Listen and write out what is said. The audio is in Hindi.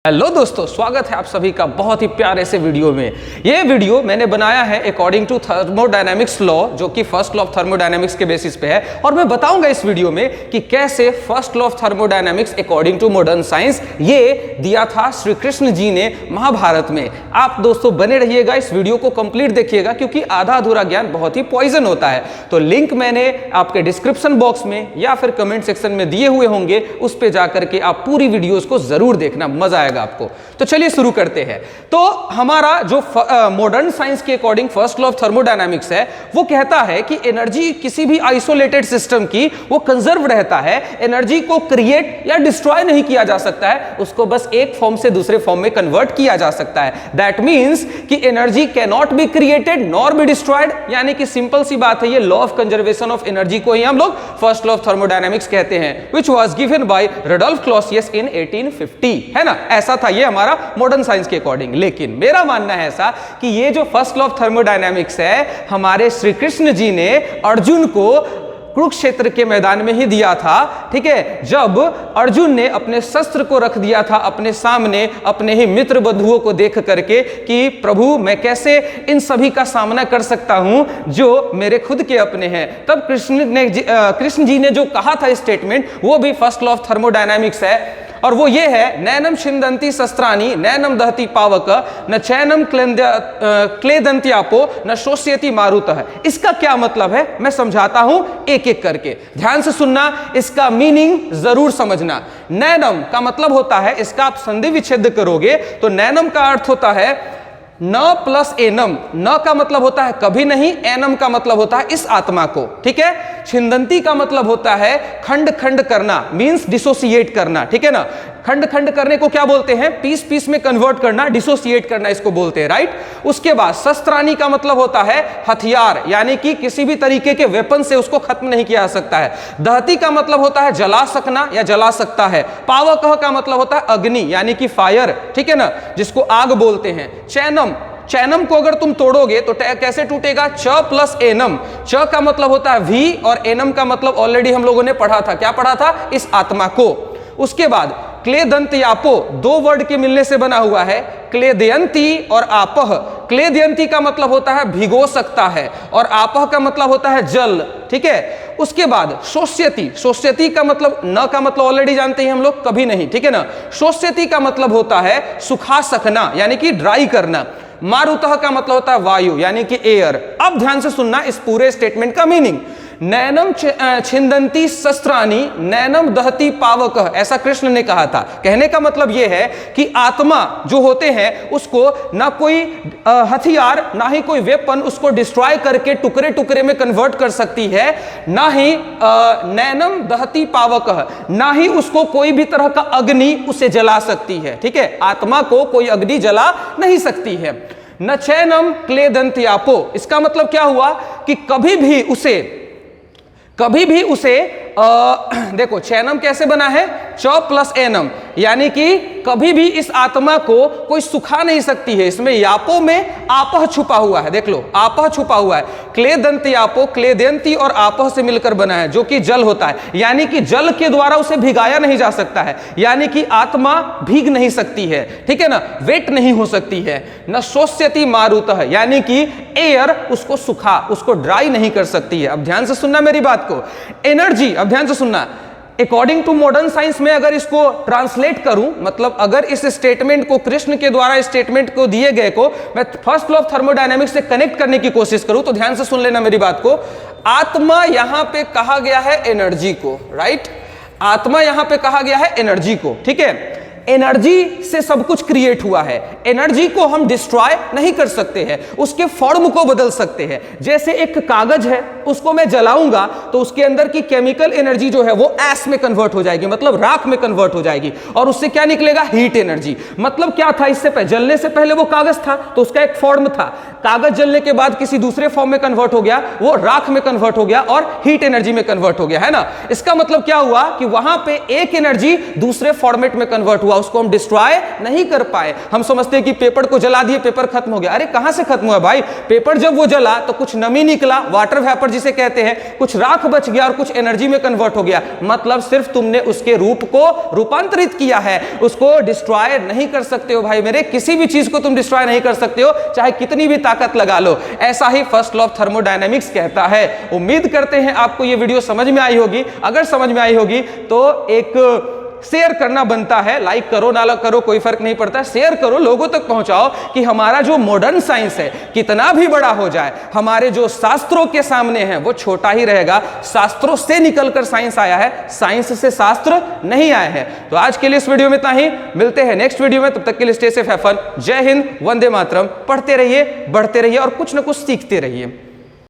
हेलो दोस्तों, स्वागत है आप सभी का बहुत ही प्यारे से वीडियो में। ये वीडियो मैंने बनाया है अकॉर्डिंग टू थर्मोडायनेमिक्स लॉ, जो कि फर्स्ट लॉ ऑफ थर्मोडायनेमिक्स के बेसिस पे है। और मैं बताऊंगा इस वीडियो में कि कैसे first law of thermodynamics according to modern science ये दिया था श्री कृष्ण जी ने महाभारत में। आप दोस्तों बने रहिएगा, इस वीडियो को कंप्लीट देखिएगा, क्योंकि आधा अधूरा ज्ञान बहुत ही पॉइजन होता है। तो लिंक मैंने आपके डिस्क्रिप्शन बॉक्स में या फिर कमेंट सेक्शन में दिए हुए होंगे, उस पर जाकर के आप पूरी वीडियोज को जरूर देखना, मजा आएगा आपको। तो चलिए शुरू करते हैं। तो हमारा जो मॉडर्न साइंस के according first law of thermodynamics है, वो कहता है कि एनर्जी किसी भी आइसोलेटेड सिस्टम की वो कंजर्व रहता है। एनर्जी को क्रिएट या डिस्ट्रॉय नहीं किया जा सकता है, उसको बस एक फॉर्म से दूसरे फॉर्म में कन्वर्ट किया जा सकता है। दैट मींस कि energy can not be created nor be destroyed, यानी कि सिंपल सी बात है, ये law of conservation of energy को ही हम लोग फर्स्ट लॉ ऑफ थर्मोडायनामिक्स कहते हैं, which was given by Rudolf Clausius in 1850, है ना। ऐसा था ये हमारा मॉडर्न साइंस के अकॉर्डिंग। लेकिन मेरा मानना है ऐसा कि ये जो फर्स्ट लॉ ऑफ थर्मोडायनामिक्स है, हमारे श्री कृष्ण जी ने अर्जुन को कुरुक्षेत्र के मैदान में ही दिया था, ठीक है। जब अर्जुन ने अपने शस्त्र को रख दिया था अपने सामने, अपने ही मित्र बंधुओं को देख करके कि प्रभु मैं कैसे इन सभी का सामना कर सकता हूं जो मेरे खुद के अपने हैं, तब कृष्ण जी ने जो कहा था स्टेटमेंट, वो भी फर्स्ट लॉ ऑफ थर्मोडायनामिक्स है। और वो ये है, नैनम छिंदन्ति शस्त्राणि नैनम दहति पावक न चैनम क्लेदन्त्यापो न शोष्यति मारुतः। इसका क्या मतलब है मैं समझाता हूं एक एक करके, ध्यान से सुनना, इसका मीनिंग जरूर समझना। नैनम का मतलब होता है, इसका आप संधि विच्छेद करोगे तो नैनम का अर्थ होता है न प्लस एनम। न का मतलब होता है कभी नहीं, एनम का मतलब होता है इस आत्मा को, ठीक है। छिंदंती का मतलब होता है खंड खंड करना, मींस डिसोसिएट करना, ठीक है ना। खंड खंड करने को क्या बोलते हैं, पीस पीस में कन्वर्ट करना, डिसोसिएट करना इसको बोलते हैं, राइट। उसके बाद शस्त्राणी का मतलब होता है हथियार, यानी कि किसी भी तरीके के वेपन से उसको खत्म नहीं किया जा सकता है। दहती का मतलब होता है जला सकना या जला सकता है। पावकः का मतलब होता है अग्नि, यानी कि फायर, ठीक है ना, जिसको आग बोलते हैं। चैनम को अगर तुम तोड़ोगे तो कैसे टूटेगा, च प्लस एनम। च का मतलब होता है वी और एनम का मतलब ऑलरेडी हम लोगों ने पढ़ा था, क्या पढ़ा था, इस आत्मा को। उसके बाद क्लेदन्त्यापो, दो वर्ड के मिलने से बना हुआ है, क्लेदयंती और आपह। क्लेदयंती का मतलब होता है भिगो सकता है, और आपह का मतलब होता है जल, ठीक है। उसके बाद शोष्यति, शोष्यति का मतलब, न का मतलब ऑलरेडी जानते हैं हम लोग, कभी नहीं, ठीक है ना। शोष्यति का मतलब होता है सुखा सकना, यानी कि ड्राई करना। मारुतः का मतलब होता है वायु, यानी कि एयर। अब ध्यान से सुनना इस पूरे स्टेटमेंट का मीनिंग। नैनम छिंदन्ति शस्त्राणि नैनम दहति पावकः, ऐसा कृष्ण ने कहा था। कहने का मतलब यह है कि आत्मा जो होते हैं उसको ना कोई हथियार, ना ही कोई वेपन उसको डिस्ट्रॉय करके टुकड़े टुकड़े में कन्वर्ट कर सकती है, ना ही नैनम दहति पावकः, ना ही उसको कोई भी तरह का अग्नि उसे जला सकती है, ठीक है। आत्मा को कोई अग्नि जला नहीं सकती है। न चैनम क्लेदन्त्यापो, इसका मतलब क्या हुआ कि कभी भी उसे देखो चैनम कैसे बना है, च प्लस एनम, यानी कि कभी भी इस आत्मा को कोई सुखा नहीं सकती है। इसमें यापो में आपह छुपा हुआ है, देख लो आपह छुपा हुआ है। क्लेदन्त्यापो, क्लेदयंती और आपह से मिलकर बना है, जो कि जल होता है, यानी कि जल के द्वारा उसे भिगाया नहीं जा सकता है, यानी कि आत्मा भीग नहीं सकती है, ठीक है ना, वेट नहीं हो सकती है। न शोष्यति मारुतः, यानी कि एयर उसको सुखा, उसको ड्राई नहीं कर सकती है। अब ध्यान से सुनना मेरी बात को। एनर्जी, अब ध्यान से सुनना, अकॉर्डिंग टू मॉडर्न साइंस में अगर इसको ट्रांसलेट करूं, मतलब अगर इस स्टेटमेंट को, कृष्ण के द्वारा स्टेटमेंट को दिए गए को मैं फर्स्ट लॉ ऑफ थर्मोडायनामिक्स से कनेक्ट करने की कोशिश करूं, तो ध्यान से सुन लेना मेरी बात को। आत्मा यहां पे कहा गया है एनर्जी को, राइट। आत्मा यहां पे कहा गया है एनर्जी को, ठीक है। एनर्जी से सब कुछ क्रिएट हुआ है। एनर्जी को हम डिस्ट्रॉय नहीं कर सकते हैं, उसके फॉर्म को बदल सकते हैं। जैसे एक कागज है, उसको मैं जलाऊंगा तो उसके अंदर की केमिकल एनर्जी जो है वो ऐश में कन्वर्ट हो जाएगी, मतलब राख में कन्वर्ट हो जाएगी, और उससे क्या निकलेगा, हीट एनर्जी। मतलब क्या था, इससे पहले, जलने से पहले वो कागज था तो उसका एक फॉर्म था, कागज जलने के बाद किसी दूसरे फॉर्म में कन्वर्ट हो गया, वो राख में कन्वर्ट हो गया और हीट एनर्जी में कन्वर्ट हो गया, है ना। इसका मतलब क्या हुआ कि वहां पे एक एनर्जी दूसरे फॉर्मेट में कन्वर्ट हुआ, उसको हम डिस्ट्रॉय नहीं कर पाए। हम समझते हैं कि पेपर को जला दिए, पेपर खत्म हो गया। अरे कहां से खत्म हुआ भाई? पेपर जब वो जला तो कुछ नमी निकला, वाटर वेपर जिसे कहते हैं, कुछ राख बच गया और कुछ एनर्जी में कन्वर्ट हो गया। मतलब सिर्फ तुमने उसके रूप को रूपांतरित किया है, उसको डिस्ट्रॉय नहीं कर सकते हो भाई मेरे। किसी भी चीज को तुम डिस्ट्रॉय नहीं कर सकते हो, चाहे कितनी भी ताकत लगा लो। ऐसा ही फर्स्ट लॉ ऑफ थर्मोडायनेमिक्स कहता है। उम्मीद करते हैं आपको यह वीडियो समझ में आई होगी। अगर समझ में आई होगी तो एक शेयर करना बनता है। लाइक करो ना करो कोई फर्क नहीं पड़ता, शेयर करो, लोगों तक पहुंचाओ कि हमारा जो मॉडर्न साइंस है कितना भी बड़ा हो जाए, हमारे जो शास्त्रों के सामने है वो छोटा ही रहेगा। शास्त्रों से निकलकर साइंस आया है, साइंस से शास्त्र नहीं आए हैं। तो आज के लिए इस वीडियो में इतना ही, मिलते हैं नेक्स्ट वीडियो में। तब तक के लिए स्टे सेफ, हैव फन। जय हिंद, वंदे मातरम। पढ़ते रहिए, बढ़ते रहिए और कुछ ना कुछ सीखते रहिए।